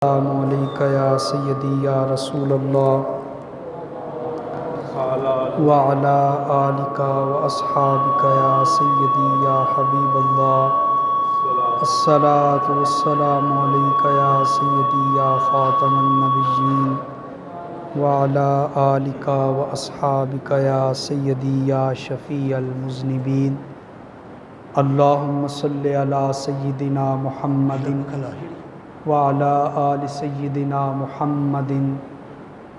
السلام علیکم یا سیدی یا رسول اللہ وعلی آلک و اصحابک یا سیدی یا حبیب اللہ الصلاۃ والسلام علیک یا سیدی یا خاتم النبیین وعلی آلک و اصحابک یا سیدی یا شفیع المذنبین اللہم صلی علی سیدنا محمد وعلی آل سیدنا محمد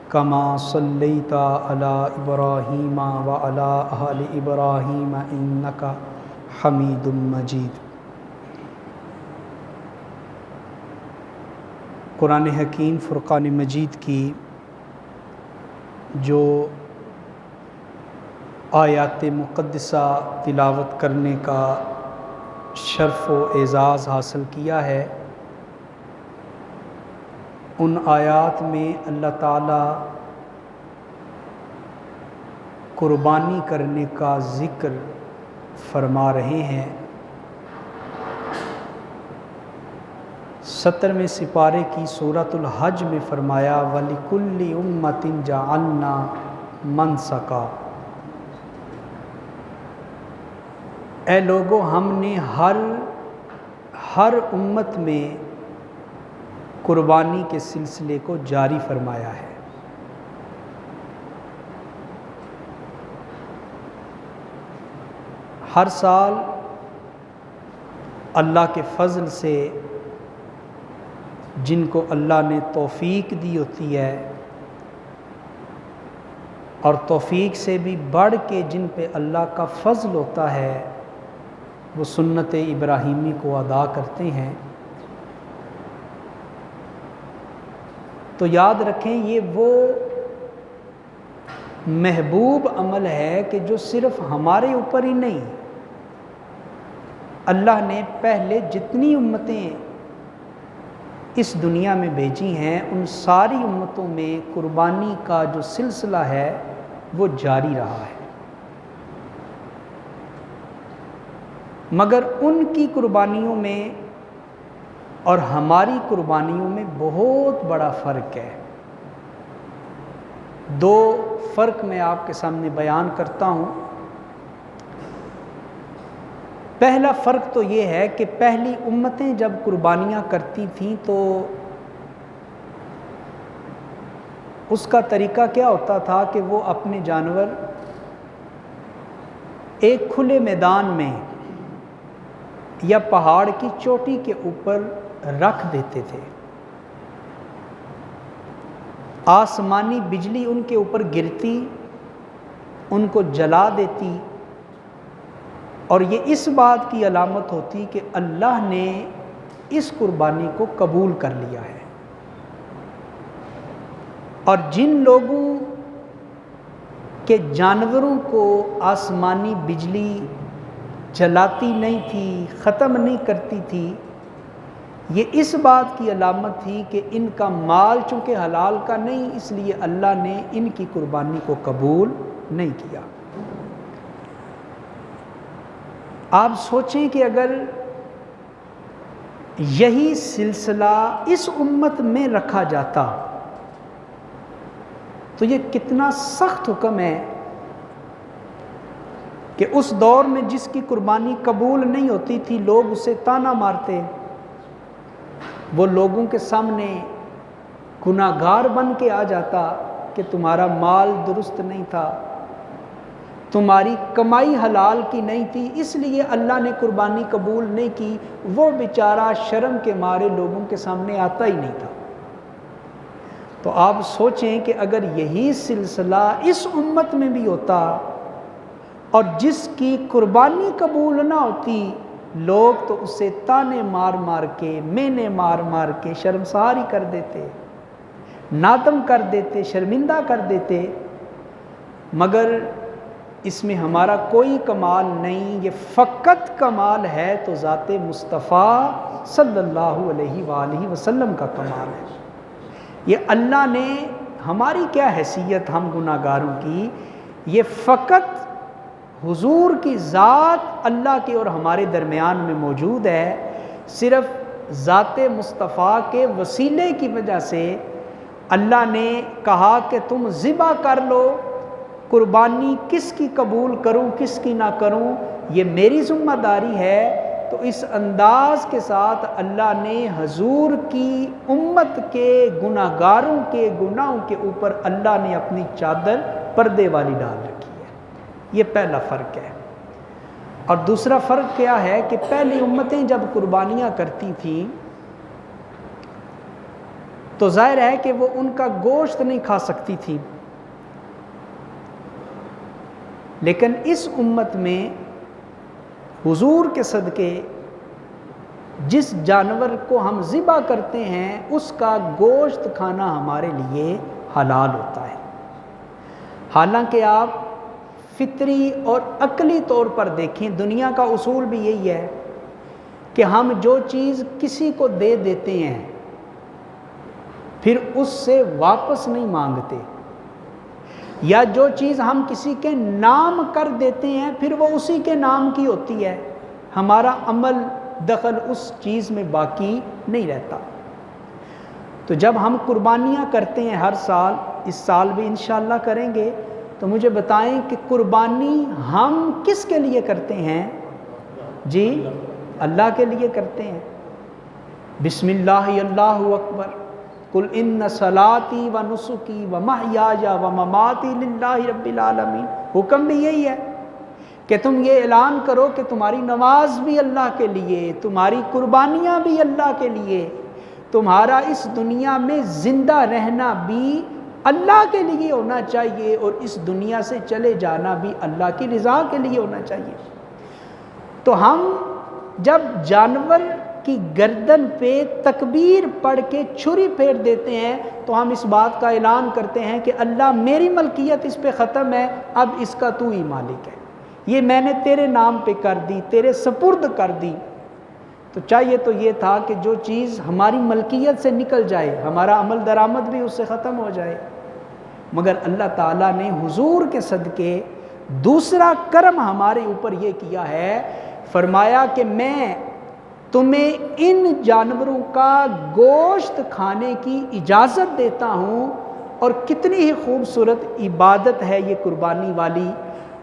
کما صلیت علی ابراہیم وعلی آل ابراہیم انک حمید مجید۔ قرآن حکیم فرقان مجید کی جو آیات مقدسہ تلاوت کرنے کا شرف و اعزاز حاصل کیا ہے، ان آیات میں اللہ تعالیٰ قربانی کرنے کا ذکر فرما رہے ہیں۔ 17ویں سپارے کی سورۃ الحج میں فرمایا وَلِكُلِّ أُمَّةٍ جَعَلْنَا مَنسَكًا، اے لوگو ہم نے ہر امت میں قربانی کے سلسلے کو جاری فرمایا ہے۔ ہر سال اللہ کے فضل سے جن کو اللہ نے توفیق دی ہوتی ہے، اور توفیق سے بھی بڑھ کے جن پہ اللہ کا فضل ہوتا ہے، وہ سنت ابراہیمی کو ادا کرتے ہیں۔ تو یاد رکھیں یہ وہ محبوب عمل ہے کہ جو صرف ہمارے اوپر ہی نہیں، اللہ نے پہلے جتنی امتیں اس دنیا میں بھیجی ہیں ان ساری امتوں میں قربانی کا جو سلسلہ ہے وہ جاری رہا ہے، مگر ان کی قربانیوں میں اور ہماری قربانیوں میں بہت بڑا فرق ہے۔ دو فرق میں آپ کے سامنے بیان کرتا ہوں۔ پہلا فرق تو یہ ہے کہ پہلی امتیں جب قربانیاں کرتی تھیں تو اس کا طریقہ کیا ہوتا تھا کہ وہ اپنے جانور ایک کھلے میدان میں یا پہاڑ کی چوٹی کے اوپر رکھ دیتے تھے، آسمانی بجلی ان کے اوپر گرتی، ان کو جلا دیتی، اور یہ اس بات کی علامت ہوتی کہ اللہ نے اس قربانی کو قبول کر لیا ہے۔ اور جن لوگوں کے جانوروں کو آسمانی بجلی جلاتی نہیں تھی، ختم نہیں کرتی تھی، یہ اس بات کی علامت تھی کہ ان کا مال چونکہ حلال کا نہیں، اس لیے اللہ نے ان کی قربانی کو قبول نہیں کیا۔ آپ سوچیں کہ اگر یہی سلسلہ اس امت میں رکھا جاتا تو یہ کتنا سخت حکم ہے کہ اس دور میں جس کی قربانی قبول نہیں ہوتی تھی لوگ اسے طعنہ مارتے، وہ لوگوں کے سامنے گناہگار بن کے آ جاتا کہ تمہارا مال درست نہیں تھا، تمہاری کمائی حلال کی نہیں تھی، اس لیے اللہ نے قربانی قبول نہیں کی۔ وہ بیچارہ شرم کے مارے لوگوں کے سامنے آتا ہی نہیں تھا۔ تو آپ سوچیں کہ اگر یہی سلسلہ اس امت میں بھی ہوتا اور جس کی قربانی قبول نہ ہوتی لوگ تو اسے طعنے مار مار کے، مینے مار مار کے شرمساری کر دیتے، نادم کر دیتے، شرمندہ کر دیتے، مگر اس میں ہمارا کوئی کمال نہیں، یہ فقط کمال ہے تو ذات مصطفیٰ صلی اللہ علیہ وآلہ وسلم کا کمال ہے۔ یہ اللہ نے ہماری کیا حیثیت ہم گناہگاروں کی، یہ فقط حضور کی ذات اللہ کے اور ہمارے درمیان میں موجود ہے، صرف ذات مصطفیٰ کے وسیلے کی وجہ سے اللہ نے کہا کہ تم ذبح کر لو، قربانی کس کی قبول کروں کس کی نہ کروں یہ میری ذمہ داری ہے۔ تو اس انداز کے ساتھ اللہ نے حضور کی امت کے گناہ گاروں کے گناہوں کے اوپر اللہ نے اپنی چادر پردے والی ڈال رکھی ہے۔ یہ پہلا فرق ہے۔ اور دوسرا فرق کیا ہے کہ پہلی امتیں جب قربانیاں کرتی تھیں تو ظاہر ہے کہ وہ ان کا گوشت نہیں کھا سکتی تھی، لیکن اس امت میں حضور کے صدقے جس جانور کو ہم ذبح کرتے ہیں اس کا گوشت کھانا ہمارے لیے حلال ہوتا ہے۔ حالانکہ آپ فطری اور عقلی طور پر دیکھیں، دنیا کا اصول بھی یہی ہے کہ ہم جو چیز کسی کو دے دیتے ہیں پھر اس سے واپس نہیں مانگتے، یا جو چیز ہم کسی کے نام کر دیتے ہیں پھر وہ اسی کے نام کی ہوتی ہے، ہمارا عمل دخل اس چیز میں باقی نہیں رہتا۔ تو جب ہم قربانیاں کرتے ہیں ہر سال، اس سال بھی انشاءاللہ کریں گے، تو مجھے بتائیں کہ قربانی ہم کس کے لیے کرتے ہیں؟ جی اللہ کے لیے کرتے ہیں۔ بسم اللہ اللہ اکبر، قل ان صلاتی و نسکی و محیای و مماتی للہ رب العالمین۔ حکم بھی یہی ہے کہ تم یہ اعلان کرو کہ تمہاری نماز بھی اللہ کے لیے، تمہاری قربانیاں بھی اللہ کے لیے، تمہارا اس دنیا میں زندہ رہنا بھی اللہ کے لیے ہونا چاہیے، اور اس دنیا سے چلے جانا بھی اللہ کی رضا کے لیے ہونا چاہیے۔ تو ہم جب جانور کی گردن پہ تکبیر پڑھ کے چھری پھیر دیتے ہیں تو ہم اس بات کا اعلان کرتے ہیں کہ اللہ میری ملکیت اس پہ ختم ہے، اب اس کا تو ہی مالک ہے، یہ میں نے تیرے نام پہ کر دی، تیرے سپرد کر دی۔ تو چاہیے تو یہ تھا کہ جو چیز ہماری ملکیت سے نکل جائے، ہمارا عمل درآمد بھی اس سے ختم ہو جائے، مگر اللہ تعالیٰ نے حضور کے صدقے دوسرا کرم ہمارے اوپر یہ کیا ہے، فرمایا کہ میں تمہیں ان جانوروں کا گوشت کھانے کی اجازت دیتا ہوں۔ اور کتنی ہی خوبصورت عبادت ہے یہ قربانی والی۔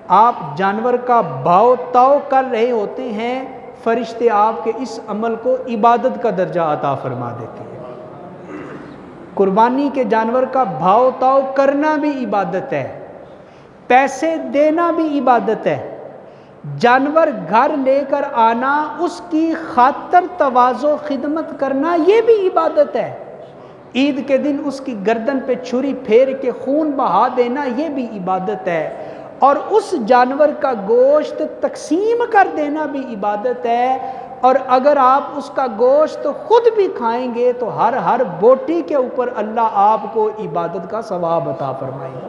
آپ جانور کا بھاؤ تاؤ کر رہے ہوتے ہیں، فرشتے آپ کے اس عمل کو عبادت کا درجہ عطا فرما دیتے ہیں۔ قربانی کے جانور کا بھاؤ تاؤ کرنا بھی عبادت ہے، پیسے دینا بھی عبادت ہے، جانور گھر لے کر آنا، اس کی خاطر تواضع خدمت کرنا، یہ بھی عبادت ہے۔ عید کے دن اس کی گردن پہ چھری پھیر کے خون بہا دینا، یہ بھی عبادت ہے۔ اور اس جانور کا گوشت تقسیم کر دینا بھی عبادت ہے۔ اور اگر آپ اس کا گوشت خود بھی کھائیں گے تو ہر بوٹی کے اوپر اللہ آپ کو عبادت کا ثواب عطا فرمائے گا۔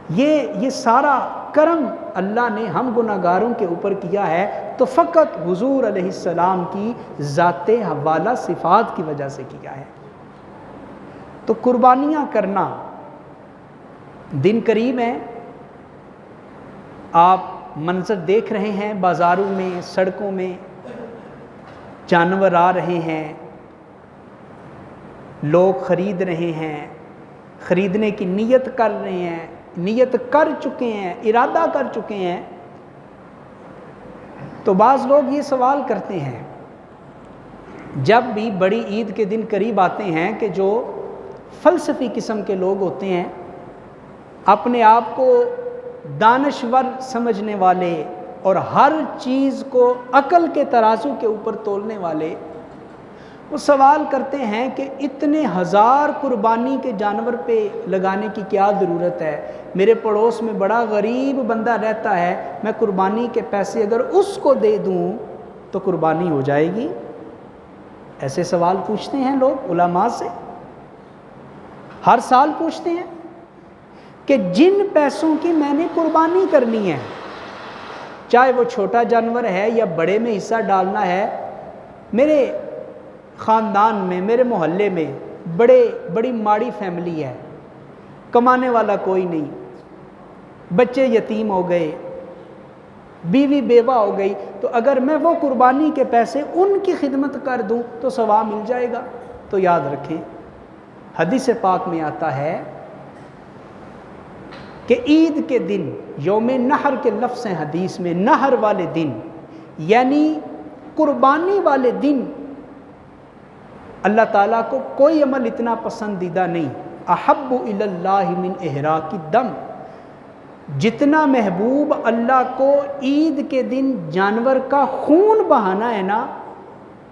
یہ سارا کرم اللہ نے ہم گناہ گاروں کے اوپر کیا ہے، تو فقط حضور علیہ السلام کی ذات حوالہ صفات کی وجہ سے کیا ہے۔ تو قربانیاں کرنا، دن قریب ہیں، آپ منظر دیکھ رہے ہیں، بازاروں میں سڑکوں میں جانور آ رہے ہیں، لوگ خرید رہے ہیں، خریدنے کی نیت کر رہے ہیں، نیت کر چکے ہیں، ارادہ کر چکے ہیں۔ تو بعض لوگ یہ سوال کرتے ہیں جب بھی بڑی عید کے دن قریب آتے ہیں کہ جو فلسفی قسم کے لوگ ہوتے ہیں، اپنے آپ کو دانشور سمجھنے والے اور ہر چیز کو عقل کے ترازو کے اوپر تولنے والے، وہ سوال کرتے ہیں کہ اتنے ہزار قربانی کے جانور پہ لگانے کی کیا ضرورت ہے؟ میرے پڑوس میں بڑا غریب بندہ رہتا ہے، میں قربانی کے پیسے اگر اس کو دے دوں تو قربانی ہو جائے گی؟ ایسے سوال پوچھتے ہیں لوگ علماء سے، ہر سال پوچھتے ہیں کہ جن پیسوں کی میں نے قربانی کرنی ہے، چاہے وہ چھوٹا جانور ہے یا بڑے میں حصہ ڈالنا ہے، میرے خاندان میں، میرے محلے میں بڑی ماڑی فیملی ہے، کمانے والا کوئی نہیں، بچے یتیم ہو گئے، بیوی بیوہ ہو گئی، تو اگر میں وہ قربانی کے پیسے ان کی خدمت کر دوں تو ثواب مل جائے گا۔ تو یاد رکھیں، حدیث پاک میں آتا ہے کہ عید کے دن، یوم نحر کے لفظ ہیں حدیث میں، نحر والے دن یعنی قربانی والے دن اللہ تعالیٰ کو کوئی عمل اتنا پسندیدہ نہیں، احب الی اللہ من احراق الدم، جتنا محبوب اللہ کو عید کے دن جانور کا خون بہانا ہے نا،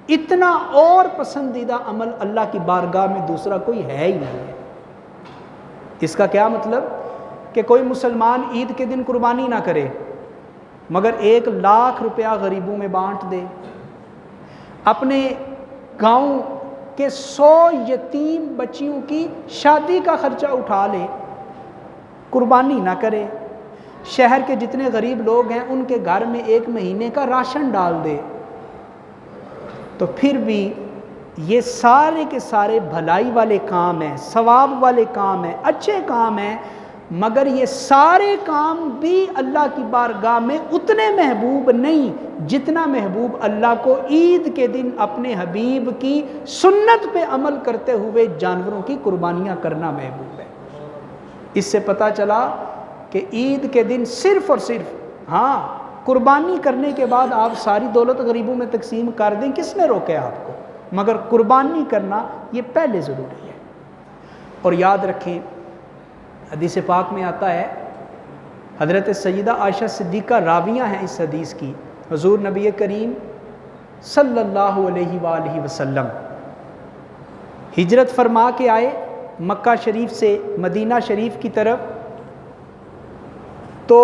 اتنا اور پسندیدہ عمل اللہ کی بارگاہ میں دوسرا کوئی ہے ہی نہیں ہے۔ اس کا کیا مطلب؟ کہ کوئی مسلمان عید کے دن قربانی نہ کرے مگر 1,00,000 روپیہ غریبوں میں بانٹ دے، اپنے گاؤں کے 100 یتیم بچیوں کی شادی کا خرچہ اٹھا لے، قربانی نہ کرے، شہر کے جتنے غریب لوگ ہیں ان کے گھر میں 1 مہینے کا راشن ڈال دے، تو پھر بھی یہ سارے کے سارے بھلائی والے کام ہیں، ثواب والے کام ہیں، اچھے کام ہیں، مگر یہ سارے کام بھی اللہ کی بارگاہ میں اتنے محبوب نہیں جتنا محبوب اللہ کو عید کے دن اپنے حبیب کی سنت پہ عمل کرتے ہوئے جانوروں کی قربانیاں کرنا محبوب ہے۔ اس سے پتہ چلا کہ عید کے دن صرف اور صرف قربانی کرنے کے بعد آپ ساری دولت غریبوں میں تقسیم کر دیں، کس نے روکے آپ کو؟ مگر قربانی کرنا یہ پہلے ضروری ہے۔ اور یاد رکھیں، حدیث پاک میں آتا ہے، حضرت سیدہ عائشہ صدیقہ راویہ ہیں اس حدیث کی، حضور نبی کریم صلی اللہ علیہ وآلہ وسلم ہجرت فرما کے آئے مکہ شریف سے مدینہ شریف کی طرف، تو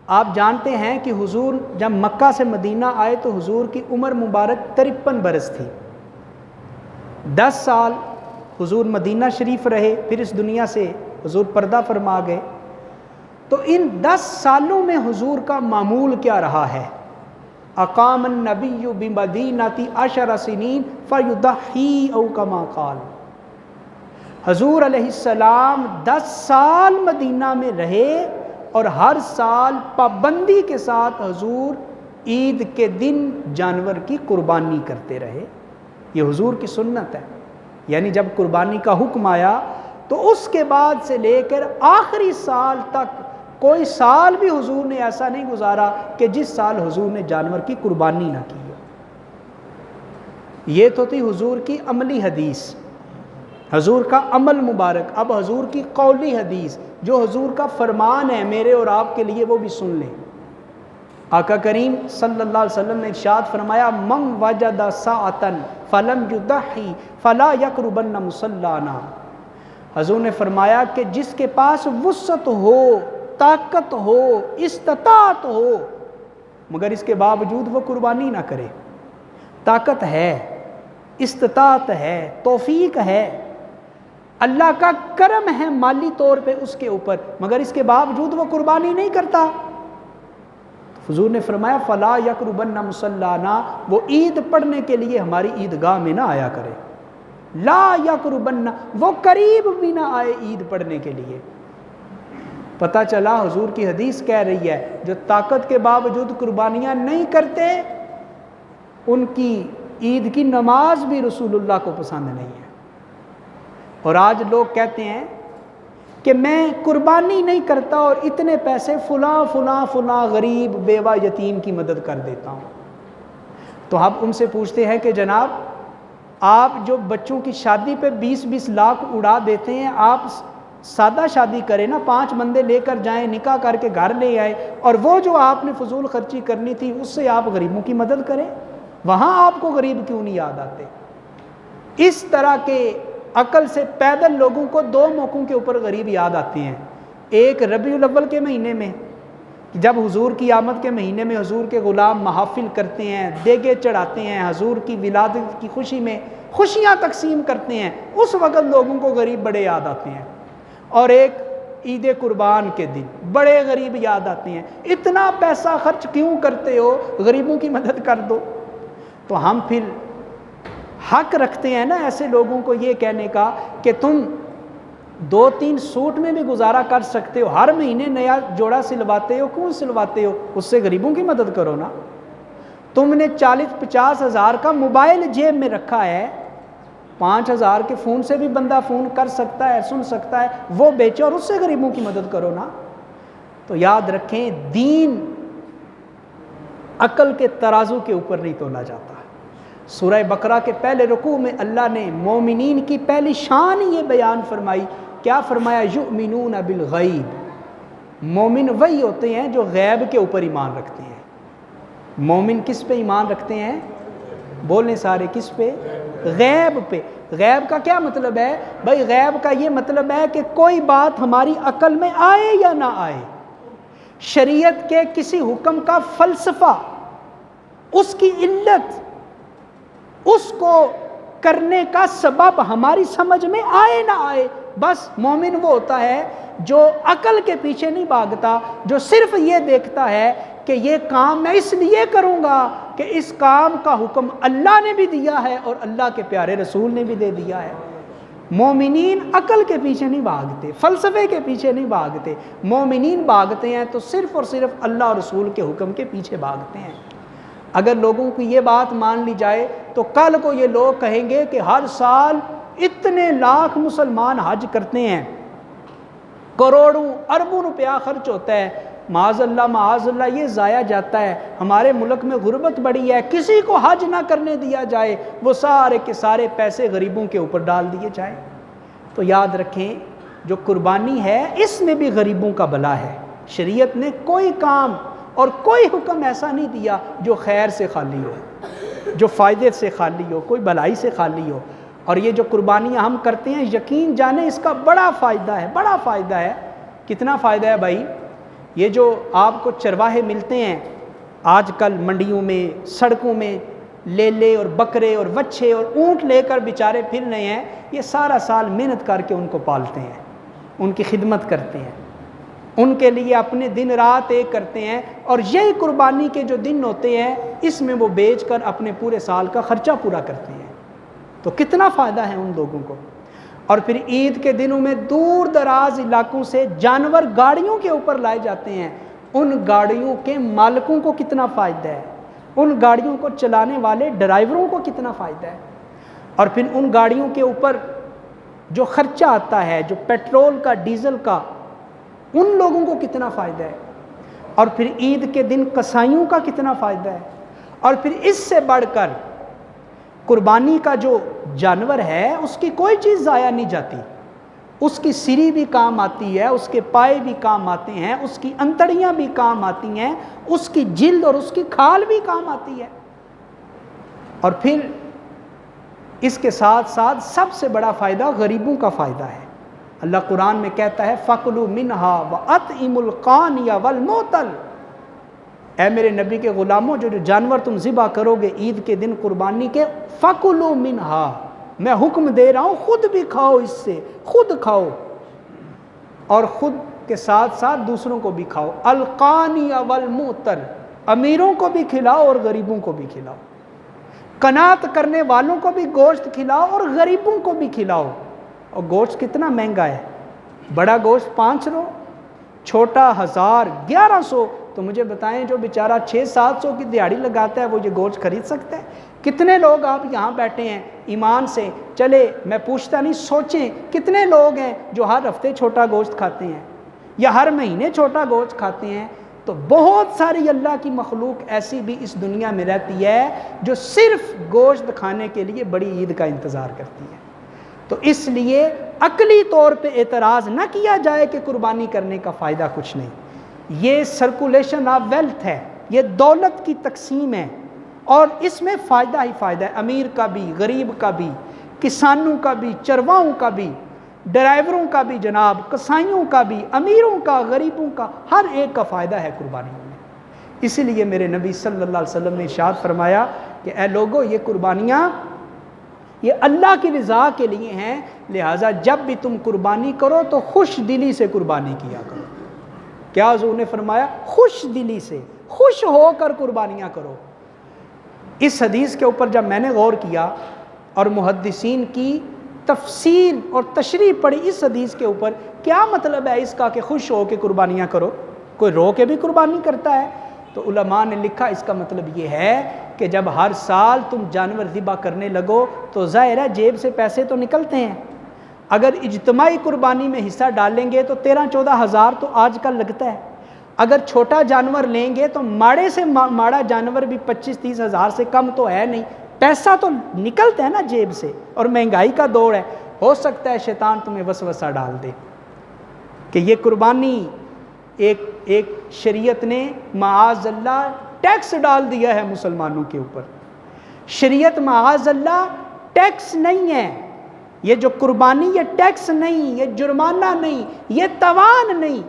آپ جانتے ہیں کہ حضور جب مکہ سے مدینہ آئے تو حضور کی عمر مبارک 53 برس تھی۔ 10 سال حضور مدینہ شریف رہے، پھر اس دنیا سے حضور پردہ فرما گئے۔ تو ان 10 سالوں میں حضور کا معمول کیا رہا ہے؟ اقام النبی بمدینۃ 10 سنین فیضحی او کما قال، حضور علیہ السلام 10 سال مدینہ میں رہے اور ہر سال پابندی کے ساتھ حضور عید کے دن جانور کی قربانی کرتے رہے۔ یہ حضور کی سنت ہے، یعنی جب قربانی کا حکم آیا تو اس کے بعد سے لے کر آخری سال تک کوئی سال بھی حضور نے ایسا نہیں گزارا کہ جس سال حضور نے جانور کی قربانی نہ کی ہو۔ یہ تو تھی حضور کی عملی حدیث، حضور کا عمل مبارک۔ اب حضور کی قولی حدیث، جو حضور کا فرمان ہے میرے اور آپ کے لیے، وہ بھی سن لیں۔ آقا کریم صلی اللہ علیہ وسلم نے ارشاد فرمایا، من وجد ساعۃ فلم یضحی فلا یقربن مصلانا، حضور نے فرمایا کہ جس کے پاس وسعت ہو، طاقت ہو، استطاعت ہو، مگر اس کے باوجود وہ قربانی نہ کرے، طاقت ہے، استطاعت ہے، توفیق ہے، اللہ کا کرم ہے مالی طور پہ اس کے اوپر، مگر اس کے باوجود وہ قربانی نہیں کرتا، حضور نے فرمایا فلا یقربن مصلانا، وہ عید پڑھنے کے لیے ہماری عیدگاہ میں نہ آیا کرے، لا یقربن، وہ قریب بھی نہ آئے عید پڑھنے کے لیے۔ پتہ چلا حضور کی حدیث کہہ رہی ہے جو طاقت کے باوجود قربانیاں نہیں کرتے ان کی عید کی نماز بھی رسول اللہ کو پسند نہیں ہے۔ اور آج لوگ کہتے ہیں کہ میں قربانی نہیں کرتا اور اتنے پیسے فلاں فلاں فلاں غریب بیوہ یتیم کی مدد کر دیتا ہوں۔ تو ہم ان سے پوچھتے ہیں کہ جناب آپ جو بچوں کی شادی پہ 20-20 لاکھ اڑا دیتے ہیں، آپ سادہ شادی کریں نا، 5 بندے لے کر جائیں، نکاح کر کے گھر لے آئے، اور وہ جو آپ نے فضول خرچی کرنی تھی اس سے آپ غریبوں کی مدد کریں، وہاں آپ کو غریب کیوں نہیں یاد آتے؟ اس طرح کے عقل سے پیدل لوگوں کو 2 موقعوں کے اوپر غریب یاد آتے ہیں۔ ایک ربیع الاول کے مہینے میں، جب حضور کی آمد کے مہینے میں حضور کے غلام محافل کرتے ہیں، دیگے چڑھاتے ہیں، حضور کی ولادت کی خوشی میں خوشیاں تقسیم کرتے ہیں، اس وقت لوگوں کو غریب بڑے یاد آتے ہیں۔ اور ایک عید قربان کے دن بڑے غریب یاد آتے ہیں، اتنا پیسہ خرچ کیوں کرتے ہو، غریبوں کی مدد کر دو۔ تو ہم پھر حق رکھتے ہیں نا ایسے لوگوں کو یہ کہنے کا کہ تم 2-3 سوٹ میں بھی گزارا کر سکتے ہو، ہر مہینے نیا جوڑا سلواتے ہو، کیوں سلواتے ہو؟ اس سے غریبوں کی مدد کرو نا۔ تم نے 40-50 ہزار کا موبائل جیب میں رکھا ہے، 5,000 کے فون سے بھی بندہ فون کر سکتا ہے، سن سکتا ہے، وہ بیچو اور اس سے غریبوں کی مدد کرو نا۔ تو یاد رکھیں، دین عقل کے ترازو کے اوپر نہیں تولا جاتا۔ سورہ بقرہ کے پہلے رکوع میں اللہ نے مومنین کی پہلی شان یہ بیان فرمائی، کیا فرمایا؟ یؤمنون بالغیب۔ مومن وہی ہوتے ہیں جو غیب کے اوپر ایمان رکھتے ہیں۔ مومن کس پہ ایمان رکھتے ہیں؟ بولیں سارے، کس پہ؟ غیب پہ۔ غیب کا کیا مطلب ہے بھائی؟ غیب کا یہ مطلب ہے کہ کوئی بات ہماری عقل میں آئے یا نہ آئے، شریعت کے کسی حکم کا فلسفہ، اس کی علت، اس کو کرنے کا سبب ہماری سمجھ میں آئے نہ آئے، بس مومن وہ ہوتا ہے جو عقل کے پیچھے نہیں بھاگتا، جو صرف یہ دیکھتا ہے کہ یہ کام میں اس لیے کروں گا کہ اس کام کا حکم اللہ نے بھی دیا ہے اور اللہ کے پیارے رسول نے بھی دے دیا ہے۔ مومنین عقل کے پیچھے نہیں بھاگتے، فلسفے کے پیچھے نہیں بھاگتے، مومنین بھاگتے ہیں تو صرف اور صرف اللہ اور رسول کے حکم کے پیچھے بھاگتے ہیں۔ اگر لوگوں کی یہ بات مان لی جائے تو کل کو یہ لوگ کہیں گے کہ ہر سال اتنے لاکھ مسلمان حج کرتے ہیں، کروڑوں اربوں روپیہ خرچ ہوتا ہے، معاذ اللہ یہ ضائع جاتا ہے، ہمارے ملک میں غربت بڑی ہے، کسی کو حج نہ کرنے دیا جائے، وہ سارے کے سارے پیسے غریبوں کے اوپر ڈال دیے جائیں۔ تو یاد رکھیں، جو قربانی ہے اس میں بھی غریبوں کا بھلا ہے۔ شریعت نے کوئی کام اور کوئی حکم ایسا نہیں دیا جو خیر سے خالی ہو، جو فائدے سے خالی ہو، کوئی بھلائی سے خالی ہو۔ اور یہ جو قربانیاں ہم کرتے ہیں، یقین جانیں اس کا بڑا فائدہ ہے، بڑا فائدہ ہے۔ کتنا فائدہ ہے بھائی؟ یہ جو آپ کو چرواہے ملتے ہیں آج کل منڈیوں میں، سڑکوں میں، لیلے اور بکرے اور وچھے اور اونٹ لے کر بیچارے پھر رہے ہیں، یہ سارا سال محنت کر کے ان کو پالتے ہیں، ان کی خدمت کرتے ہیں، ان کے لیے اپنے دن رات ایک کرتے ہیں، اور یہی قربانی کے جو دن ہوتے ہیں اس میں وہ بیچ کر اپنے پورے سال کا خرچہ پورا کرتے ہیں۔ تو کتنا فائدہ ہے ان لوگوں کو۔ اور پھر عید کے دنوں میں دور دراز علاقوں سے جانور گاڑیوں کے اوپر لائے جاتے ہیں، ان گاڑیوں کے مالکوں کو کتنا فائدہ ہے، ان گاڑیوں کو چلانے والے ڈرائیوروں کو کتنا فائدہ ہے، اور پھر ان گاڑیوں کے اوپر جو خرچہ آتا ہے، جو پیٹرول کا، ڈیزل کا، ان لوگوں کو کتنا فائدہ ہے۔ اور پھر عید کے دن قصائیوں کا کتنا فائدہ ہے۔ اور پھر اس سے بڑھ کر قربانی کا جو جانور ہے اس کی کوئی چیز ضائع نہیں جاتی، اس کی سری بھی کام آتی ہے، اس کے پائے بھی کام آتے ہیں، اس کی انتڑیاں بھی کام آتی ہیں، اس کی جلد اور اس کی کھال بھی کام آتی ہے۔ اور پھر اس کے ساتھ ساتھ سب سے بڑا فائدہ غریبوں کا فائدہ ہے۔ اللہ قرآن میں کہتا ہے فَكُلُوا مِنْهَا وَأَطْعِمُوا الْقَانِيَ وَالْمُعْتَرَّ، اے میرے نبی کے غلاموں، جو جانور تم ذبح کرو گے عید کے دن قربانی کے، فَكُلُوا مِنْهَا، میں حکم دے رہا ہوں خود بھی کھاؤ، اس سے خود کھاؤ اور خود کے ساتھ ساتھ دوسروں کو بھی کھاؤ، الْقَانِيَ وَالْمُعْتَرَّ، امیروں کو بھی کھلاؤ اور غریبوں کو بھی کھلاؤ، قناعت کرنے والوں کو بھی گوشت کھلاؤ اور غریبوں کو بھی کھلاؤ۔ اور گوشت کتنا مہنگا ہے، بڑا گوشت 500، چھوٹا 1000، 1100، تو مجھے بتائیں جو بیچارہ 600-700 کی دیہاڑی لگاتا ہے وہ یہ گوشت خرید سکتا ہے؟ کتنے لوگ آپ یہاں بیٹھے ہیں ایمان سے، چلے میں پوچھتا نہیں، سوچیں کتنے لوگ ہیں جو ہر ہفتے چھوٹا گوشت کھاتے ہیں یا ہر مہینے چھوٹا گوشت کھاتے ہیں؟ تو بہت ساری اللہ کی مخلوق ایسی بھی اس دنیا میں رہتی ہے جو صرف گوشت کھانے کے لیے بڑی عید کا انتظار کرتی ہے۔ تو اس لیے عقلی طور پہ اعتراض نہ کیا جائے کہ قربانی کرنے کا فائدہ کچھ نہیں، یہ سرکولیشن آف ویلتھ ہے، یہ دولت کی تقسیم ہے، اور اس میں فائدہ ہی فائدہ ہے، امیر کا بھی، غریب کا بھی، کسانوں کا بھی، چرواؤں کا بھی، ڈرائیوروں کا بھی، جناب قصائیوں کا بھی، امیروں کا، غریبوں کا، ہر ایک کا فائدہ ہے قربانیوں میں۔ اسی لیے میرے نبی صلی اللہ علیہ وسلم نے ارشاد فرمایا کہ اے لوگو، یہ قربانیاں یہ اللہ کی رضا کے لیے ہیں، لہٰذا جب بھی تم قربانی کرو تو خوش دلی سے قربانی کیا کرو۔ کیا حضور نے فرمایا؟ خوش دلی سے، خوش ہو کر قربانیاں کرو۔ اس حدیث کے اوپر جب میں نے غور کیا اور محدثین کی تفسیر اور تشریح پڑھی اس حدیث کے اوپر، کیا مطلب ہے اس کا کہ خوش ہو کے قربانیاں کرو؟ کوئی رو کے بھی قربانی کرتا ہے؟ تو علماء نے لکھا اس کا مطلب یہ ہے کہ جب ہر سال تم جانور ذبح کرنے لگو تو ظاہر ہے جیب سے پیسے تو نکلتے ہیں. اگر اجتماعی قربانی میں حصہ ڈالیں گے تو 13-14 ہزار تو آج کل لگتا ہے. اگر چھوٹا جانور لیں گے تو ماڑے سے ماڑا جانور بھی 25-30 ہزار سے کم تو ہے نہیں. پیسہ تو نکلتا ہے نا جیب سے، اور مہنگائی کا دور ہے. ہو سکتا ہے شیطان تمہیں وسوسہ ڈال دے کہ یہ قربانی ایک شریعت نے معاذ اللہ ٹیکس ڈال دیا ہے مسلمانوں کے اوپر. شریعت معاذ اللہ ٹیکس نہیں ہے. یہ جو قربانی یہ ٹیکس نہیں، یہ جرمانہ نہیں، یہ توان نہیں.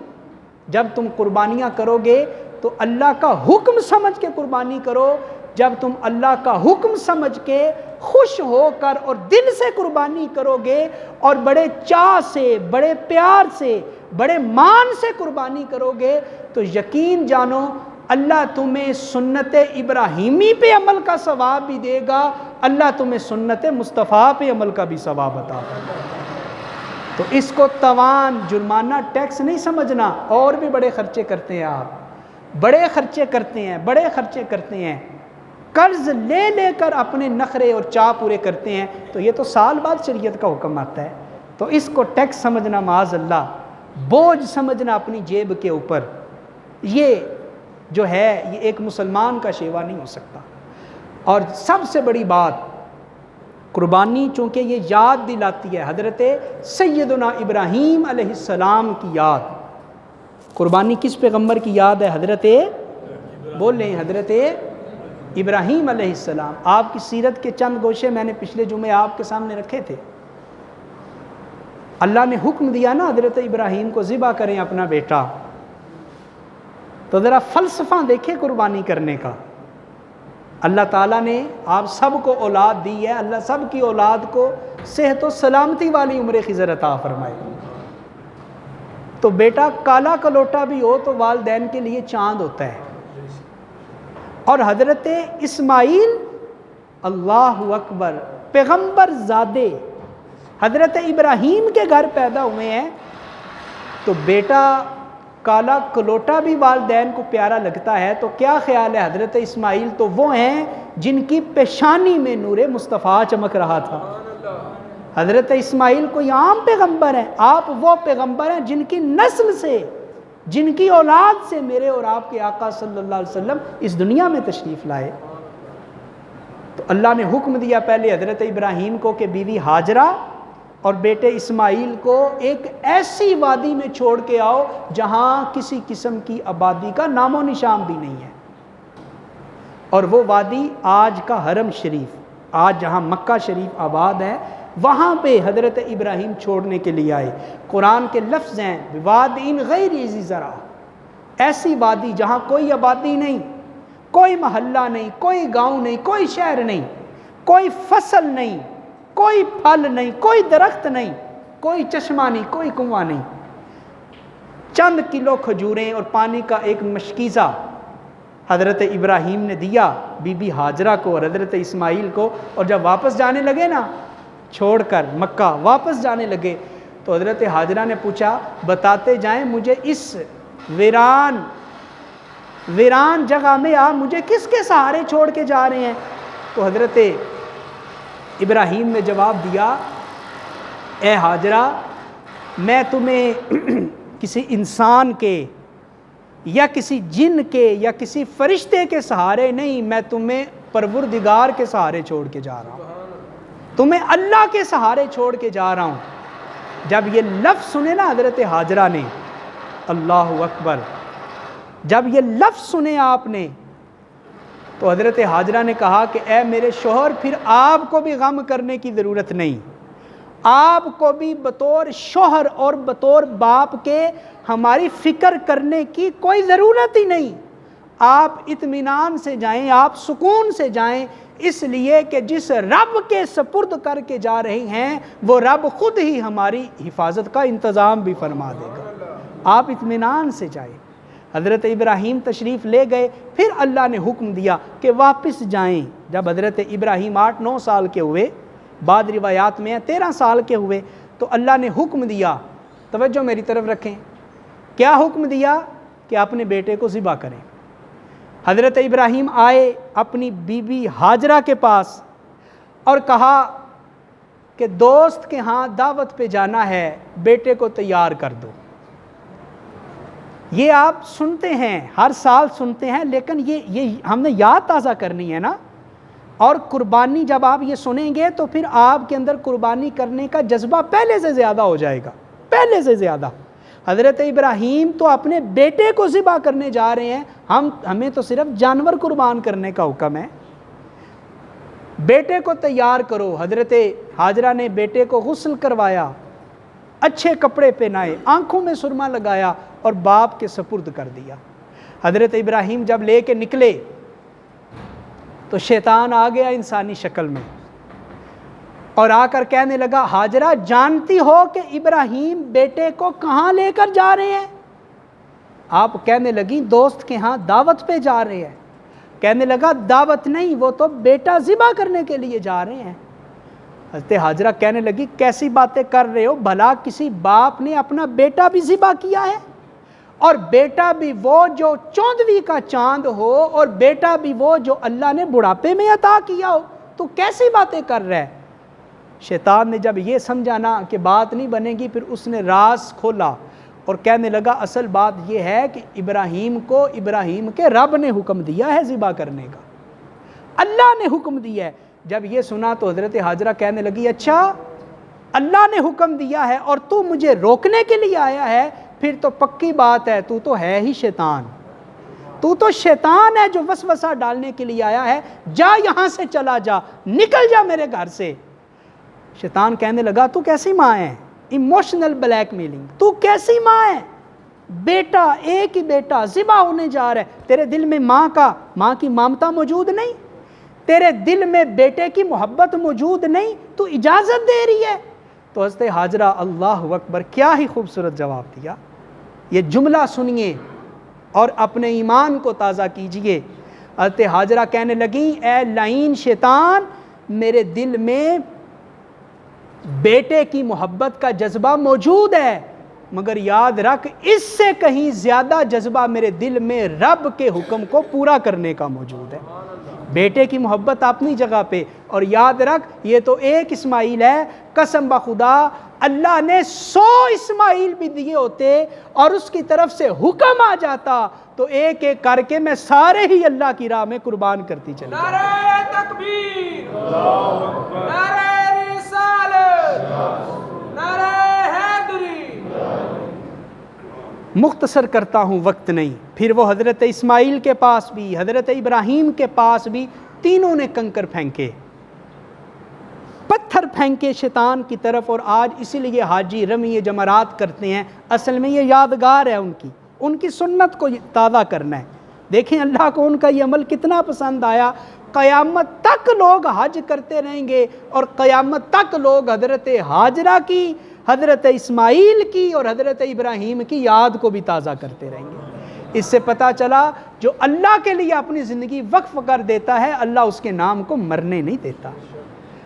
جب تم قربانیاں کرو گے تو اللہ کا حکم سمجھ کے قربانی کرو. جب تم اللہ کا حکم سمجھ کے خوش ہو کر اور دل سے قربانی کرو گے اور بڑے چاہ سے، بڑے پیار سے، بڑے مان سے قربانی کرو گے تو یقین جانو اللہ تمہیں سنت ابراہیمی پہ عمل کا ثواب بھی دے گا، اللہ تمہیں سنت مصطفیٰ پہ عمل کا بھی ثواب عطا کرے گا. تو اس کو توان، جرمانہ، ٹیکس نہیں سمجھنا. اور بھی بڑے خرچے کرتے ہیں آپ، بڑے خرچے کرتے ہیں، بڑے خرچے کرتے ہیں. قرض لے لے کر اپنے نخرے اور چاہ پورے کرتے ہیں. تو یہ تو سال بعد شریعت کا حکم آتا ہے. تو اس کو ٹیکس سمجھنا معاذ اللہ، بوجھ سمجھنا اپنی جیب کے اوپر، یہ جو ہے یہ ایک مسلمان کا شیوا نہیں ہو سکتا. اور سب سے بڑی بات، قربانی چونکہ یہ یاد دلاتی ہے حضرت سیدنا ابراہیم علیہ السلام کی یاد. قربانی کس پیغمبر کی یاد ہے؟ حضرت بول لیں حضرت ابراہیم علیہ السلام. آپ کی سیرت کے چند گوشے میں نے پچھلے جمعے آپ کے سامنے رکھے تھے. اللہ نے حکم دیا نا حضرت ابراہیم کو ذبح کریں اپنا بیٹا. تو ذرا فلسفہ دیکھیں قربانی کرنے کا. اللہ تعالیٰ نے آپ سب کو اولاد دی ہے، اللہ سب کی اولاد کو صحت و سلامتی والی عمر خضر عطا فرمائے. تو بیٹا کالا کلوٹا بھی ہو تو والدین کے لیے چاند ہوتا ہے. اور حضرت اسماعیل اللہ اکبر پیغمبر زادے حضرت ابراہیم کے گھر پیدا ہوئے ہیں. تو بیٹا کالا کلوٹا بھی والدین کو پیارا لگتا ہے. تو کیا خیال ہے حضرت اسماعیل تو وہ ہیں جن کی پیشانی میں نور مصطفیٰ چمک رہا تھا. حضرت اسماعیل کوئی عام پیغمبر ہیں؟ آپ وہ پیغمبر ہیں جن کی نسل سے، جن کی اولاد سے میرے اور آپ کے آقا صلی اللہ علیہ وسلم اس دنیا میں تشریف لائے. تو اللہ نے حکم دیا پہلے حضرت ابراہیم کو کہ بیوی ہاجرہ اور بیٹے اسماعیل کو ایک ایسی وادی میں چھوڑ کے آؤ جہاں کسی قسم کی آبادی کا نام و نشان بھی نہیں ہے. اور وہ وادی آج کا حرم شریف، آج جہاں مکہ شریف آباد ہے، وہاں پہ حضرت ابراہیم چھوڑنے کے لیے آئے. قرآن کے لفظ ہیں وادٍ غیر ذی زرع، ایسی وادی جہاں کوئی آبادی نہیں، کوئی محلہ نہیں، کوئی گاؤں نہیں، کوئی شہر نہیں، کوئی فصل نہیں، کوئی پھل نہیں، کوئی درخت نہیں، کوئی چشمہ نہیں، کوئی کنواں نہیں. چند کلو کھجوریں اور پانی کا ایک مشکیزہ حضرت ابراہیم نے دیا بی بی ہاجرہ کو اور حضرت اسماعیل کو. اور جب واپس جانے لگے نا، چھوڑ کر مکہ واپس جانے لگے، تو حضرت ہاجرہ نے پوچھا بتاتے جائیں مجھے اس ویران جگہ میں آپ مجھے کس کے سہارے چھوڑ کے جا رہے ہیں؟ تو حضرت ابراہیم نے جواب دیا اے ہاجرہ، میں تمہیں کسی انسان کے یا کسی جن کے یا کسی فرشتے کے سہارے نہیں، میں تمہیں پروردگار کے سہارے چھوڑ کے جا رہا ہوں، تمہیں اللہ کے سہارے چھوڑ کے جا رہا ہوں. جب یہ لفظ سنے نا حضرت ہاجرہ نے، اللہ اکبر، جب یہ لفظ سنے آپ نے تو حضرت ہاجرہ نے کہا کہ اے میرے شوہر، پھر آپ کو بھی غم کرنے کی ضرورت نہیں، آپ کو بھی بطور شوہر اور بطور باپ کے ہماری فکر کرنے کی کوئی ضرورت ہی نہیں. آپ اطمینان سے جائیں، آپ سکون سے جائیں، اس لیے کہ جس رب کے سپرد کر کے جا رہے ہیں وہ رب خود ہی ہماری حفاظت کا انتظام بھی فرما دے گا. آپ اطمینان سے جائیں. حضرت ابراہیم تشریف لے گئے. پھر اللہ نے حکم دیا کہ واپس جائیں. جب حضرت ابراہیم 8-9 سال کے ہوئے بعد روایات میں ہے 13 سال کے ہوئے تو اللہ نے حکم دیا، توجہ میری طرف رکھیں، کیا حکم دیا؟ کہ اپنے بیٹے کو ذبح کریں۔ حضرت ابراہیم آئے اپنی بیوی ہاجرہ کے پاس اور کہا کہ دوست کے ہاں دعوت پہ جانا ہے، بیٹے کو تیار کر دو۔ یہ آپ سنتے ہیں، ہر سال سنتے ہیں، لیکن یہ ہم نے یاد تازہ کرنی ہے نا۔ اور قربانی جب آپ یہ سنیں گے تو پھر آپ کے اندر قربانی کرنے کا جذبہ پہلے سے زیادہ ہو جائے گا، پہلے سے زیادہ۔ حضرت ابراہیم تو اپنے بیٹے کو ذبح کرنے جا رہے ہیں، ہمیں تو صرف جانور قربان کرنے کا حکم ہے۔ بیٹے کو تیار کرو۔ حضرت ہاجرہ نے بیٹے کو غسل کروایا، اچھے کپڑے پہنائے، آنکھوں میں سرما لگایا اور باپ کے سپرد کر دیا۔ حضرت ابراہیم جب لے کے نکلے تو شیطان آ گیا انسانی شکل میں اور آ کر کہنے لگا، ہاجرہ جانتی ہو کہ ابراہیم بیٹے کو کہاں لے کر جا رہے ہیں؟ آپ کہنے لگی دوست کے ہاں دعوت پہ جا رہے ہیں۔ کہنے لگا دعوت نہیں، وہ تو بیٹا ذبح کرنے کے لیے جا رہے ہیں۔ حضرت ہاجرہ کہنے لگی کیسی باتیں کر رہے ہو، بھلا کسی باپ نے اپنا بیٹا بھی ذبح کیا ہے؟ اور بیٹا بھی وہ جو 14ویں کا چاند ہو، اور بیٹا بھی وہ جو اللہ نے بڑھاپے میں عطا کیا ہو، تو کیسی باتیں کر رہا ہے؟ شیطان نے جب یہ سمجھا نا کہ بات نہیں بنے گی، پھر اس نے راز کھولا اور کہنے لگا اصل بات یہ ہے کہ ابراہیم کو ابراہیم کے رب نے حکم دیا ہے ذبح کرنے کا، اللہ نے حکم دیا ہے۔ جب یہ سنا تو حضرت ہاجرہ کہنے لگی اچھا اللہ نے حکم دیا ہے اور تو مجھے روکنے کے لیے آیا ہے، پھر تو پکی بات ہے تو تو ہے ہی شیطان، تو تو شیطان ہے جو وسوسہ ڈالنے کے لیے آیا ہے، جا یہاں سے چلا جا، نکل جا میرے گھر سے۔ شیطان کہنے لگا تو کیسی ماں ہے؟ ایموشنل بلیک میلنگ، تو کیسی ماں ہے؟ بیٹا، ایک ہی بیٹا ذبح ہونے جا رہا ہے، تیرے دل میں ماں کی ممتا موجود نہیں؟ تیرے دل میں بیٹے کی محبت موجود نہیں؟ تو اجازت دے رہی ہے؟ تو حضرت ہاجرہ اللہ اکبر، کیا ہی خوبصورت جواب دیا۔ یہ جملہ سنیے اور اپنے ایمان کو تازہ کیجئے۔ حضرت ہاجرہ کہنے لگیں اے لعین شیطان، میرے دل میں بیٹے کی محبت کا جذبہ موجود ہے، مگر یاد رکھ اس سے کہیں زیادہ جذبہ میرے دل میں رب کے حکم کو پورا کرنے کا موجود ہے۔ بیٹے کی محبت اپنی جگہ پہ، اور یاد رکھ یہ تو ایک اسماعیل ہے، قسم بخدا اللہ نے 100 اسماعیل بھی دیے ہوتے اور اس کی طرف سے حکم آ جاتا تو ایک ایک کر کے میں سارے ہی اللہ کی راہ میں قربان کرتی چلی جاتی۔ نعرہ تکبیر، نعرہ رسالت، نعرہ حیدری۔ مختصر کرتا ہوں، وقت نہیں۔ پھر وہ حضرت اسماعیل کے پاس بھی، حضرت ابراہیم کے پاس بھی، تینوں نے کنکر پھینکے، پتھر پھینکے شیطان کی طرف، اور آج اسی لیے حاجی رمی جمرات کرتے ہیں، اصل میں یہ یادگار ہے ان کی سنت کو تازہ کرنا ہے۔ دیکھیں اللہ کو ان کا یہ عمل کتنا پسند آیا۔ قیامت تک لوگ حج کرتے رہیں گے اور قیامت تک لوگ حضرت ہاجرہ کی، حضرت اسماعیل کی اور حضرت ابراہیم کی یاد کو بھی تازہ کرتے رہیں گے۔ اس سے پتہ چلا جو اللہ کے لیے اپنی زندگی وقف کر دیتا ہے، اللہ اس کے نام کو مرنے نہیں دیتا۔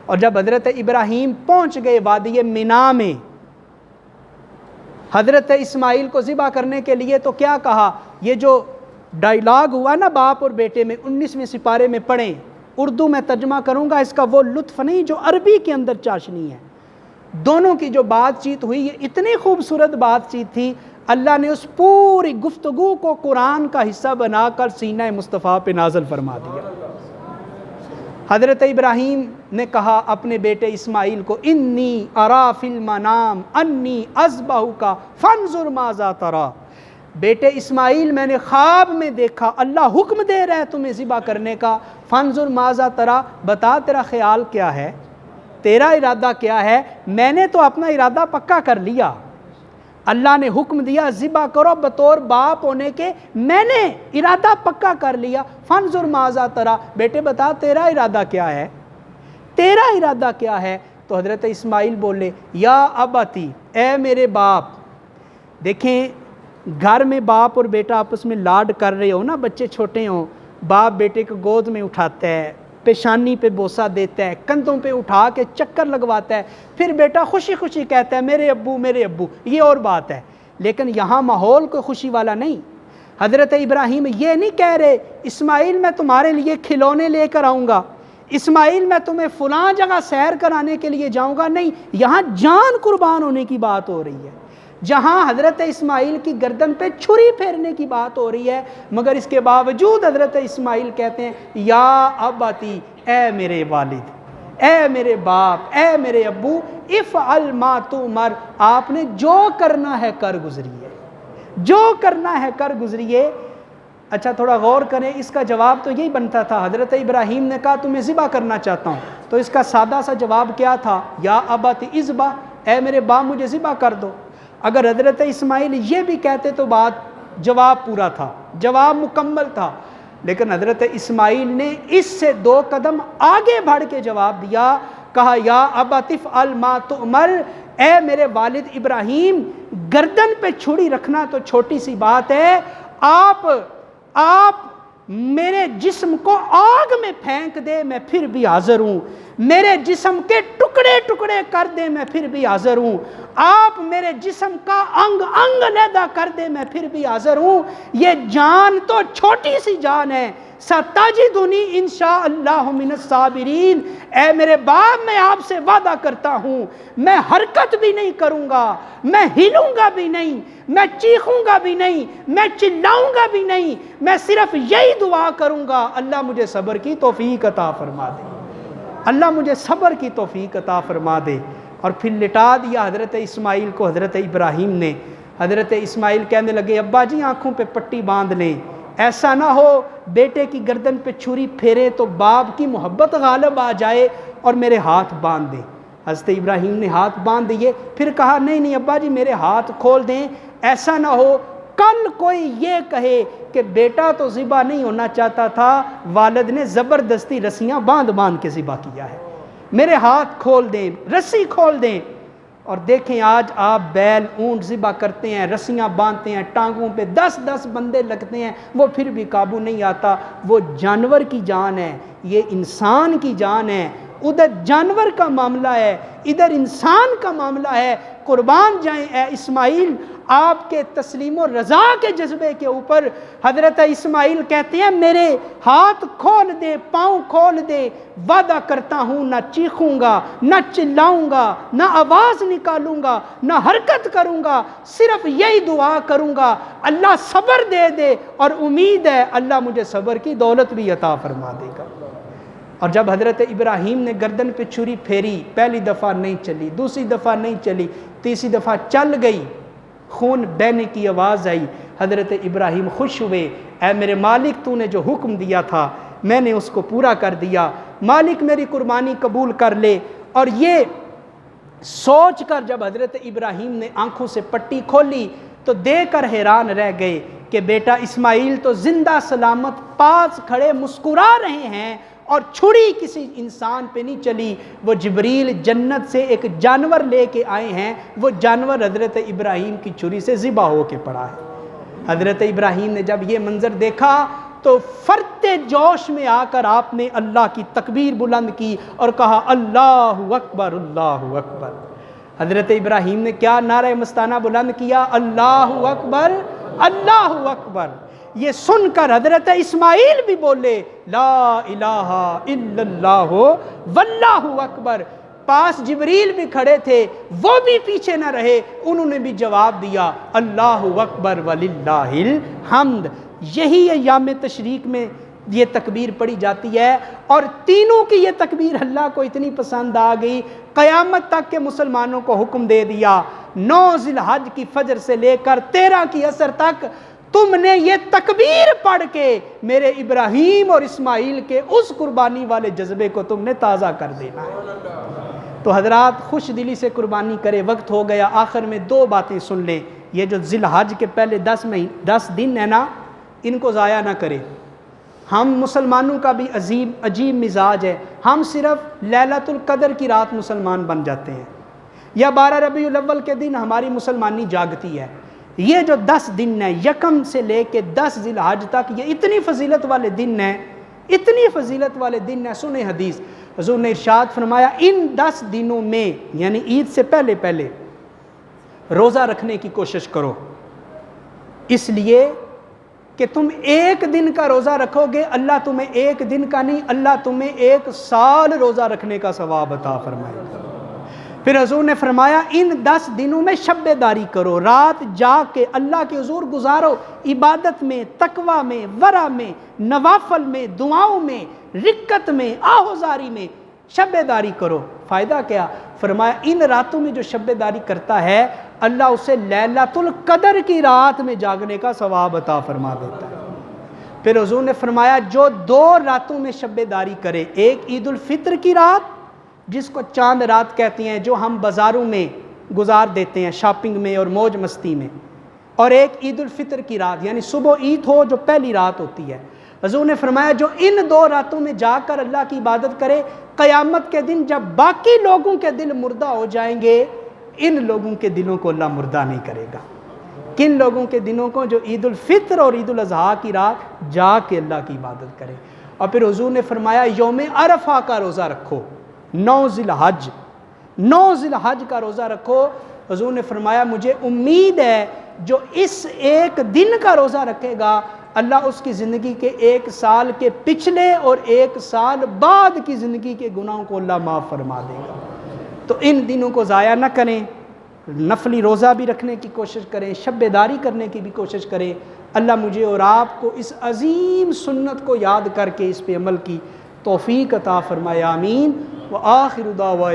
اور جب حضرت ابراہیم پہنچ گئے وادی مینا میں حضرت اسماعیل کو ذبح کرنے کے لیے، تو کیا کہا؟ یہ جو ڈائیلاگ ہوا نا باپ اور بیٹے میں، 19ویں سپارے میں پڑھیں، اردو میں ترجمہ کروں گا، اس کا وہ لطف نہیں جو عربی کے اندر چاشنی ہے۔ دونوں کی جو بات چیت ہوئی، یہ اتنی خوبصورت بات چیت تھی، اللہ نے اس پوری گفتگو کو قرآن کا حصہ بنا کر سینہ مصطفیٰ پہ نازل فرما دیا۔ حضرت ابراہیم نے کہا اپنے بیٹے اسماعیل کو، انی ارا فی المنام انی اذبحک فانظر ماذا تری۔ بیٹے اسماعیل میں نے خواب میں دیکھا اللہ حکم دے رہا ہے تمہیں ذبح کرنے کا، فانظر ماذا تری، بتا تیرا خیال کیا ہے، تیرا ارادہ کیا ہے؟ میں نے تو اپنا ارادہ پکا کر لیا، اللہ نے حکم دیا ذبح کرو، بطور باپ ہونے کے میں نے ارادہ پکا کر لیا۔ فانظر ماذا تری، بیٹے بتا تیرا ارادہ کیا ہے، تیرا ارادہ کیا ہے؟ تو حضرت اسماعیل بولے یا اباتی، اے میرے باپ۔ دیکھیں گھر میں باپ اور بیٹا آپس میں لاڈ کر رہے ہو نا، بچے چھوٹے ہوں، باپ بیٹے کو گود میں اٹھاتا ہے، پیشانی پہ بوسہ دیتا ہے، کندھوں پہ اٹھا کے چکر لگواتا ہے، پھر بیٹا خوشی خوشی کہتا ہے میرے ابو میرے ابو، یہ اور بات ہے۔ لیکن یہاں ماحول کوئی خوشی والا نہیں۔ حضرت ابراہیم یہ نہیں کہہ رہے اسماعیل میں تمہارے لیے کھلونے لے کر آؤں گا، اسماعیل میں تمہیں فلاں جگہ سیر کرانے کے لیے جاؤں گا، نہیں، یہاں جان قربان ہونے کی بات ہو رہی ہے، جہاں حضرت اسماعیل کی گردن پہ چھری پھیرنے کی بات ہو رہی ہے، مگر اس کے باوجود حضرت اسماعیل کہتے ہیں یا اباتی، اے میرے والد، اے میرے باپ، اے میرے ابو، افعل ما تؤمر، آپ نے جو کرنا ہے کر گزریے، جو کرنا ہے کر گزریے۔ اچھا تھوڑا غور کریں، اس کا جواب تو یہی بنتا تھا، حضرت ابراہیم نے کہا تمہیں ذبح کرنا چاہتا ہوں، تو اس کا سادہ سا جواب کیا تھا؟ یا اباتی اذبح، اے میرے باپ مجھے ذبح کر دو۔ اگر حضرت اسماعیل یہ بھی کہتے تو بات جواب پورا تھا، جواب مکمل تھا، لیکن حضرت اسماعیل نے اس سے 2 قدم آگے بڑھ کے جواب دیا، کہا یا ابت افعل ما تؤمر، اے میرے والد ابراہیم، گردن پہ چھری رکھنا تو چھوٹی سی بات ہے، آپ میرے جسم کو آگ میں پھینک دے میں پھر بھی حاضر ہوں، میرے جسم کے ٹکڑے ٹکڑے کر دے میں پھر بھی حاضر ہوں، آپ میرے جسم کا انگ انگ علیحدہ کر دے میں پھر بھی حاضر ہوں، یہ جان تو چھوٹی سی جان ہے، ستجدنی انشاءاللہ من الصابرین، اے میرے باپ میں آپ سے وعدہ کرتا ہوں میں حرکت بھی نہیں کروں گا، میں ہلوں گا بھی نہیں، میں چیخوں گا بھی نہیں، میں چلاؤں گا بھی نہیں، میں صرف یہی دعا کروں گا اللہ مجھے صبر کی توفیق عطا فرما دے، اللہ مجھے صبر کی توفیق عطا فرما دے۔ اور پھر لٹا دیا حضرت اسماعیل کو حضرت ابراہیم نے۔ حضرت اسماعیل کہنے لگے ابا جی آنکھوں پہ پٹی باندھ لیں، ایسا نہ ہو بیٹے کی گردن پہ چھری پھیرے تو باپ کی محبت غالب آ جائے اور میرے ہاتھ باندھ دیں۔ حضرت ابراہیم نے ہاتھ باندھ دیے، پھر کہا نہیں نہیں ابا جی میرے ہاتھ کھول دیں، ایسا نہ ہو کل کوئی یہ کہے کہ بیٹا تو ذبح نہیں ہونا چاہتا تھا، والد نے زبردستی رسیاں باندھ باندھ کے ذبح کیا ہے، میرے ہاتھ کھول دیں، رسی کھول دیں۔ اور دیکھیں آج آپ بیل اونٹ ذبح کرتے ہیں، رسیاں باندھتے ہیں، ٹانگوں پہ 10 بندے لگتے ہیں، وہ پھر بھی قابو نہیں آتا۔ وہ جانور کی جان ہے، یہ انسان کی جان ہے، ادھر جانور کا معاملہ ہے، ادھر انسان کا معاملہ ہے۔ قربان جائیں اے اسماعیل آپ کے تسلیم و رضا کے جذبے کے اوپر۔ حضرت اسماعیل کہتے ہیں میرے ہاتھ کھول دے، پاؤں کھول دے، وعدہ کرتا ہوں نہ چیخوں گا، نہ چلاؤں گا، نہ آواز نکالوں گا، نہ حرکت کروں گا، صرف یہی دعا کروں گا اللہ صبر دے دے، اور امید ہے اللہ مجھے صبر کی دولت بھی عطا فرما دے گا۔ اور جب حضرت ابراہیم نے گردن پہ چھری پھیری، پہلی دفعہ نہیں چلی، دوسری دفعہ نہیں چلی، تیسری دفعہ چل گئی، خون بہنے کی آواز آئی، حضرت ابراہیم خوش ہوئے، اے میرے مالک تو نے جو حکم دیا تھا میں نے اس کو پورا کر دیا، مالک میری قربانی قبول کر لے۔ اور یہ سوچ کر جب حضرت ابراہیم نے آنکھوں سے پٹی کھولی تو دیکھ کر حیران رہ گئے کہ بیٹا اسماعیل تو زندہ سلامت پاس کھڑے مسکرا رہے ہیں، اور چھری کسی انسان پہ نہیں چلی، وہ جبریل جنت سے ایک جانور لے کے آئے ہیں، وہ جانور حضرت ابراہیم کی چھری سے ذبح ہو کے پڑا ہے۔ حضرت ابراہیم نے جب یہ منظر دیکھا تو فرتے جوش میں آ کر آپ نے اللہ کی تکبیر بلند کی اور کہا اللہ اکبر اللہ اکبر۔ حضرت ابراہیم نے کیا نعرہ مستانہ بلند کیا؟ اللہ اکبر اللہ اکبر۔ یہ سن کر حضرت اسماعیل بھی بولے لا الہ الا اللہ واللہ اکبر۔ پاس جبریل بھی کھڑے تھے، وہ بھی پیچھے نہ رہے، انہوں نے بھی جواب دیا اللہ اکبر وللہ الحمد۔ یہی ایام تشریق میں یہ تکبیر پڑھی جاتی ہے، اور تینوں کی یہ تکبیر اللہ کو اتنی پسند آ گئی، قیامت تک کے مسلمانوں کو حکم دے دیا 9 ذی الحج کی فجر سے لے کر 13 کی عصر تک تم نے یہ تکبیر پڑھ کے میرے ابراہیم اور اسماعیل کے اس قربانی والے جذبے کو تم نے تازہ کر دینا ہے۔ تو حضرات خوش دلی سے قربانی کرے، وقت ہو گیا، آخر میں 2 باتیں سن لیں۔ یہ جو ذی الحج کے پہلے 10 دن ہے نا، ان کو ضائع نہ کرے۔ ہم مسلمانوں کا بھی عجیب مزاج ہے، ہم صرف لیلۃ القدر کی رات مسلمان بن جاتے ہیں، یا 12 ربیع الاول کے دن ہماری مسلمانی جاگتی ہے۔ یہ جو 10 دن ہیں، 1 سے لے کے 10 ذی الحج تک، یہ اتنی فضیلت والے دن ہیں اتنی فضیلت والے دن ہیں. سنیں حدیث, حضور نے ارشاد فرمایا ان 10 دنوں میں یعنی عید سے پہلے پہلے روزہ رکھنے کی کوشش کرو, اس لیے کہ تم ایک دن کا روزہ رکھو گے, اللہ تمہیں ایک دن کا نہیں, اللہ تمہیں 1 سال روزہ رکھنے کا ثواب عطا فرمائے گا. پھر حضور نے فرمایا ان 10 دنوں میں شب داری کرو, رات جاگ کے اللہ کے حضور گزارو, عبادت میں, تقوی میں, ورع میں, نوافل میں, دعاؤں میں, رکت میں, آہوزاری میں شب داری کرو. فائدہ کیا؟ فرمایا ان راتوں میں جو شب داری کرتا ہے اللہ اسے لیلۃ القدر کی رات میں جاگنے کا ثواب عطا فرما دیتا ہے. پھر حضور نے فرمایا جو 2 راتوں میں شب داری کرے, ایک عید الفطر کی رات جس کو چاند رات کہتے ہیں, جو ہم بازاروں میں گزار دیتے ہیں شاپنگ میں اور موج مستی میں, اور ایک عید الفطر کی رات یعنی صبح عید ہو جو پہلی رات ہوتی ہے. حضور نے فرمایا جو ان 2 راتوں میں جا کر اللہ کی عبادت کرے, قیامت کے دن جب باقی لوگوں کے دل مردہ ہو جائیں گے, ان لوگوں کے دلوں کو اللہ مردہ نہیں کرے گا. کن لوگوں کے دلوں کو؟ جو عید الفطر اور عید الاضحیٰ کی رات جا کے اللہ کی عبادت کرے. اور پھر حضور نے فرمایا یوم عرفہ کا روزہ رکھو, 9 ذی الحج کا روزہ رکھو. حضور نے فرمایا مجھے امید ہے جو اس ایک دن کا روزہ رکھے گا اللہ اس کی زندگی کے 1 سال کے پچھلے اور 1 سال بعد کی زندگی کے گناہوں کو اللہ معاف فرما دے گا. تو ان دنوں کو ضائع نہ کریں, نفلی روزہ بھی رکھنے کی کوشش کریں, شب داری کرنے کی بھی کوشش کریں. اللہ مجھے اور آپ کو اس عظیم سنت کو یاد کر کے اس پہ عمل کی توفیق عطا فرمائے, آمین. وآخر دعوانا